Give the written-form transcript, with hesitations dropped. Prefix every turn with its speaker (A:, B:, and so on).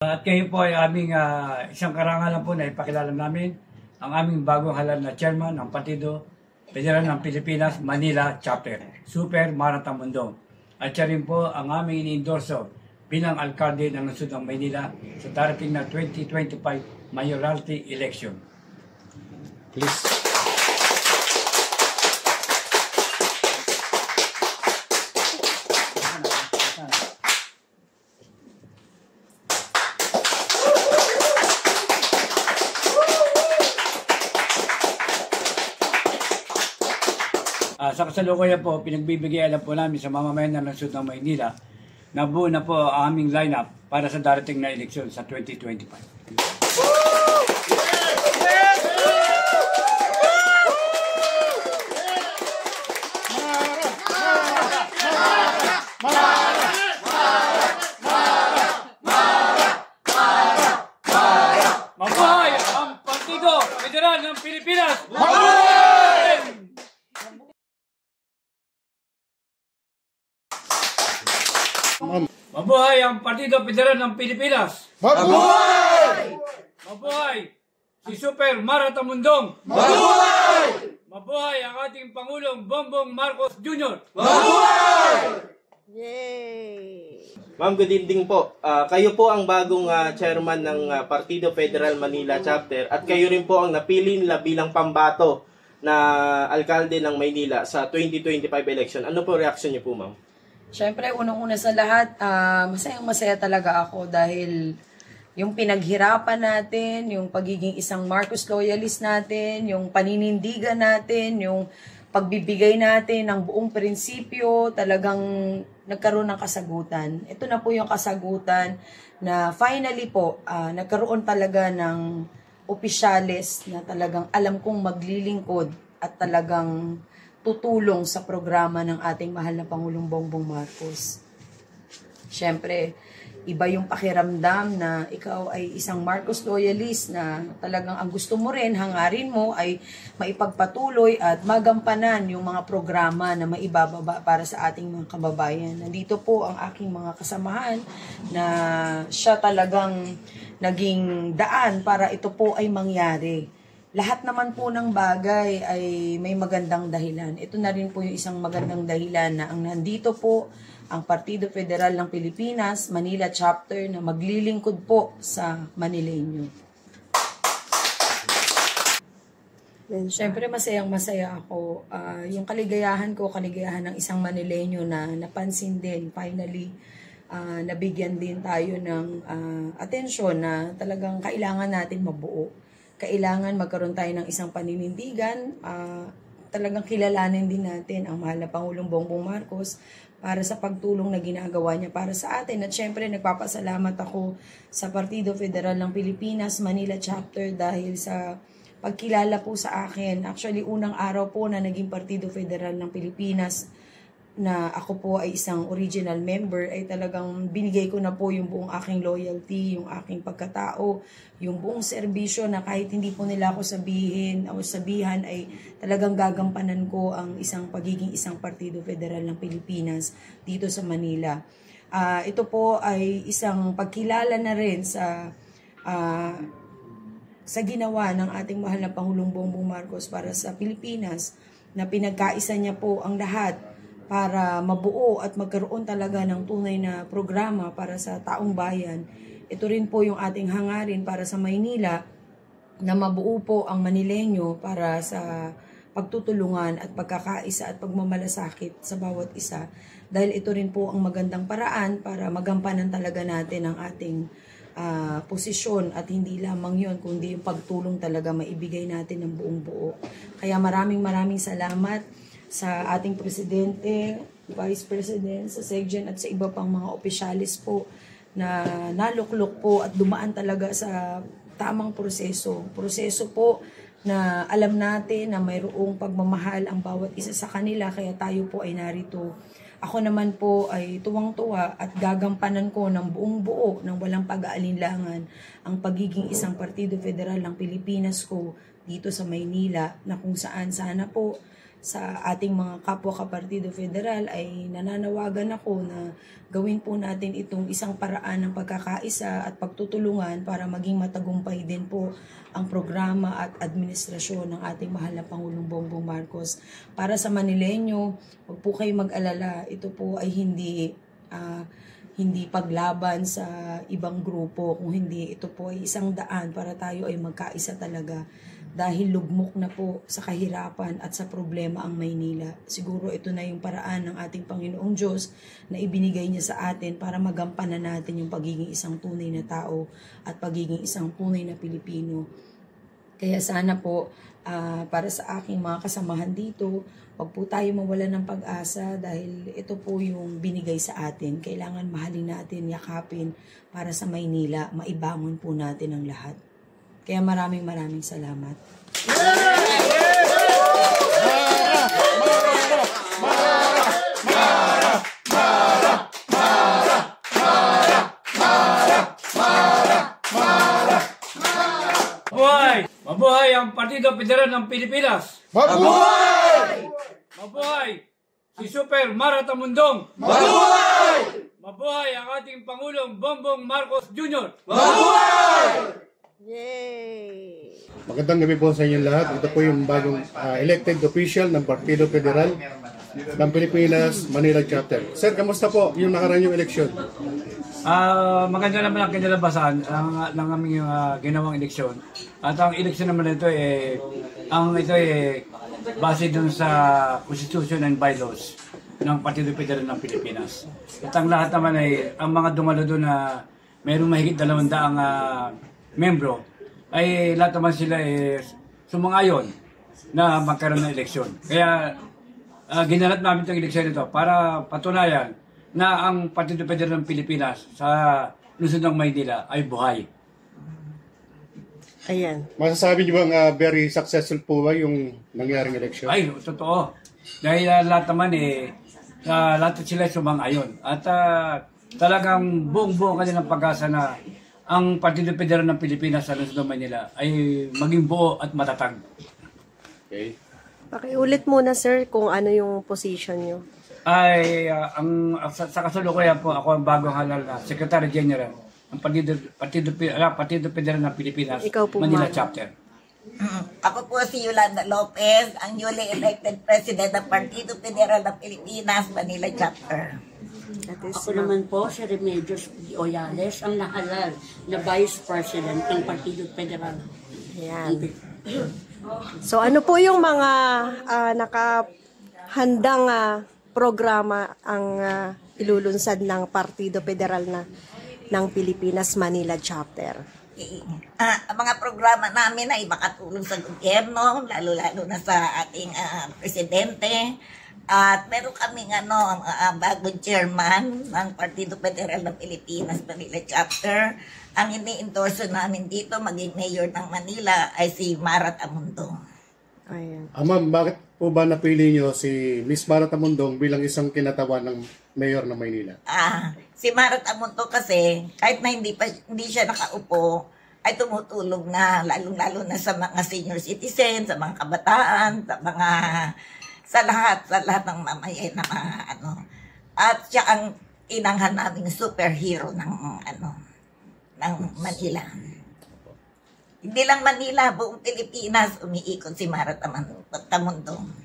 A: At ngayon po ay aming isang karangalan po na ipakilala namin ang aming bagong halal na chairman ng Partido Federal ng Pilipinas, Manila Chapter, Super Mara Tamundong. At siya rin po ang aming ini-endorso bilang alkalde ng lungsod ng Maynila sa darating na 2025 mayoralty election.
B: Please.
A: Sa kasalukuyan po, pinagbibigyan po namin sa mamamayan ng lungsod ng Maynila na buo na po ang aming lineup para sa darating na eleksyon sa 2025. Mabuhay ang Partido Federal ng Pilipinas! Mabuhay ang Partido Federal ng Pilipinas!
B: Mabuhay!
A: Mabuhay si Super Mara Tamundong!
B: Mabuhay!
A: Mabuhay ang ating Pangulong Bongbong Marcos Jr.
B: Mabuhay!
C: Yay!
D: Ma'am, good evening po. Kayo po ang bagong chairman ng Partido Federal Manila Chapter at kayo rin po ang napili nila bilang pambato na alkalde ng Maynila sa 2025 election. Ano po reaction niyo po, ma'am?
C: Siyempre, unang-una sa lahat, masayang-masaya talaga ako dahil yung pinaghirapan natin, yung pagiging isang Marcos loyalist natin, yung paninindigan natin, yung pagbibigay natin ng buong prinsipyo, talagang nagkaroon ng kasagutan. Ito na po yung kasagutan na finally po, nagkaroon talaga ng opisyales na talagang alam kong maglilingkod at talagang tutulong sa programa ng ating mahal na Pangulong Bongbong Marcos. Siyempre, iba yung pakiramdam na ikaw ay isang Marcos loyalist na talagang ang gusto mo rin, hangarin mo ay maipagpatuloy at magampanan yung mga programa na maibababa para sa ating mga kababayan. Nandito po ang aking mga kasamahan na siya talagang naging daan para ito po ay mangyari. Lahat naman po ng bagay ay may magandang dahilan. Ito na rin po yung isang magandang dahilan na ang nandito po ang Partido Federal ng Pilipinas, Manila Chapter na maglilingkod po sa Manileño. Siyempre masayang-masaya ako. Yung kaligayahan ko, kaligayahan ng isang Manileño na napansin din, finally, nabigyan din tayo ng atensyon na talagang kailangan natin mabuo. Kailangan magkaroon tayo ng isang paninindigan, talagang kilalanin din natin ang mahal na Pangulong Bongbong Marcos para sa pagtulong na ginagawa niya para sa atin. At syempre, nagpapasalamat ako sa Partido Federal ng Pilipinas, Manila Chapter dahil sa pagkilala po sa akin. Actually, unang araw po na naging Partido Federal ng Pilipinas na ako po ay isang original member, ay talagang binigay ko na po yung buong aking loyalty, yung aking pagkatao, yung buong serbisyo na kahit hindi po nila ako sabihin o sabihan ay talagang gagampanan ko ang isang pagiging isang Partido Federal ng Pilipinas dito sa Manila. Ito po ay isang pagkilala na rin sa ginawa ng ating mahal na Pangulong Bongbong Marcos para sa Pilipinas na pinagkaisa niya po ang lahat para mabuo at magkaroon talaga ng tunay na programa para sa taong bayan. Ito rin po yung ating hangarin para sa Maynila na mabuo po ang Manileño para sa pagtutulungan at pagkakaisa at pagmamalasakit sa bawat isa. Dahil ito rin po ang magandang paraan para magampanan talaga natin ang ating posisyon at hindi lamang yun, kundi yung pagtulong talaga maibigay natin ng buong buo. Kaya maraming salamat sa ating Presidente, Vice President, sa Segjen at sa iba pang mga opisyalis po na naluklok po at dumaan talaga sa tamang proseso. Proseso po na alam natin na mayroong pagmamahal ang bawat isa sa kanila kaya tayo po ay narito. Ako naman po ay tuwang-tuwa at gagampanan ko ng buong buo ng walang pag-aalinlangan ang pagiging isang Partido Federal ng Pilipinas ko dito sa Maynila na kung saan sana po sa ating mga kapwa kapartido federal ay nananawagan ako na gawin po natin itong isang paraan ng pagkakaisa at pagtutulungan para maging matagumpay din po ang programa at administrasyon ng ating mahal na Pangulong Bongbong Marcos. Para sa Manileño, huwag po kayo mag-alala. Ito po ay hindi paglaban sa ibang grupo, kung hindi ito po ay isang daan para tayo ay magkaisa talaga. Dahil lugmok na po sa kahirapan at sa problema ang Maynila. Siguro ito na yung paraan ng ating Panginoong Diyos na ibinigay niya sa atin para magampanan natin yung pagiging isang tunay na tao at pagiging isang tunay na Pilipino. Kaya sana po, para sa aking mga kasamahan dito, wag po tayo mawala ng pag-asa dahil ito po yung binigay sa atin. Kailangan mahalin natin, yakapin para sa Maynila, maibangon po natin ang lahat. Kaya maraming salamat.
A: Mabuhay! Mabuhay ang Partido Federal ng Pilipinas!
B: Mabuhay!
A: Mabuhay! Si Super Mara Tamundong!
B: Mabuhay!
A: Mabuhay ang ating Pangulong Bongbong Marcos Jr.
B: Mabuhay!
E: Magandang gabi po sa inyong lahat. Ito po yung bagong elected official ng Partido Federal ng Pilipinas, Manila Chapter. Sir, kamusta po yung nakaraan yung eleksyon?
A: Maganda naman ang kinalabasan ng aming ginawang eleksyon. At ang eleksyon naman ito base dun sa Constitution and Bylaws ng Partido Federal ng Pilipinas. At ang lahat naman ay, ang mga dumalo doon na mayroong mahigit 200 membro, ay lahat naman sila sumang-ayon na magkaroon ng eleksyon. Kaya ginanap namin itong eleksyon ito para patunayan na ang Partido Federal ng Pilipinas sa lungsod ng Maynila ay buhay.
F: Ayan.
E: Masasabi niyo bang very successful po ba yung nangyaring eleksyon?
A: Ay, totoo. Dahil lahat naman lahat sila sumang-ayon. At talagang buong-buong kanilang pag-asa na ang Partido Federal ng Pilipinas sa lungsod ng Manila ay maging buo at matatag.
E: Okay.
F: Pakiulit muna sir kung ano yung position nyo.
A: Ay, sa kasalukuyan po, ako ang bagong halal na Secretary General ng Partido Federal ng Pilipinas,
F: Ikaw po,
A: Manila
F: ma'am.
A: Chapter.
G: Ako po si Yolanda Lopez, ang newly elected President ng Partido Federal ng Pilipinas, Manila Chapter.
H: Ako naman po si Remedios P. Oyales, ang nahalal na Vice President ng Partido Federal.
F: Ayan. So ano po yung mga nakahandang programa ang ilulunsad ng Partido Federal ng Pilipinas Manila Chapter?
G: Ang mga programa namin ay makatulong sa gobyerno, lalo-lalo na sa ating presidente. At meron kaming bagong chairman ng Partido Federal ng Pilipinas Manila Chapter. Ang ini-endorso namin dito maging mayor ng Manila ay si Mara Tamundong.
F: Ayan.
E: Ma'am, bakit po ba napili niyo si Miss Mara Tamundong bilang isang kinatawan ng mayor ng Maynila?
G: Si Mara Tamundong kasi kahit na hindi siya nakaupo ay tumutulong na lalong-lalo na sa mga senior citizens, sa mga kabataan, sa lahat ng mamayan na At siya ang inanghan naming superhero ng Manila. Hindi lang Manila, buong Pilipinas umiikot si Mara Tamundong.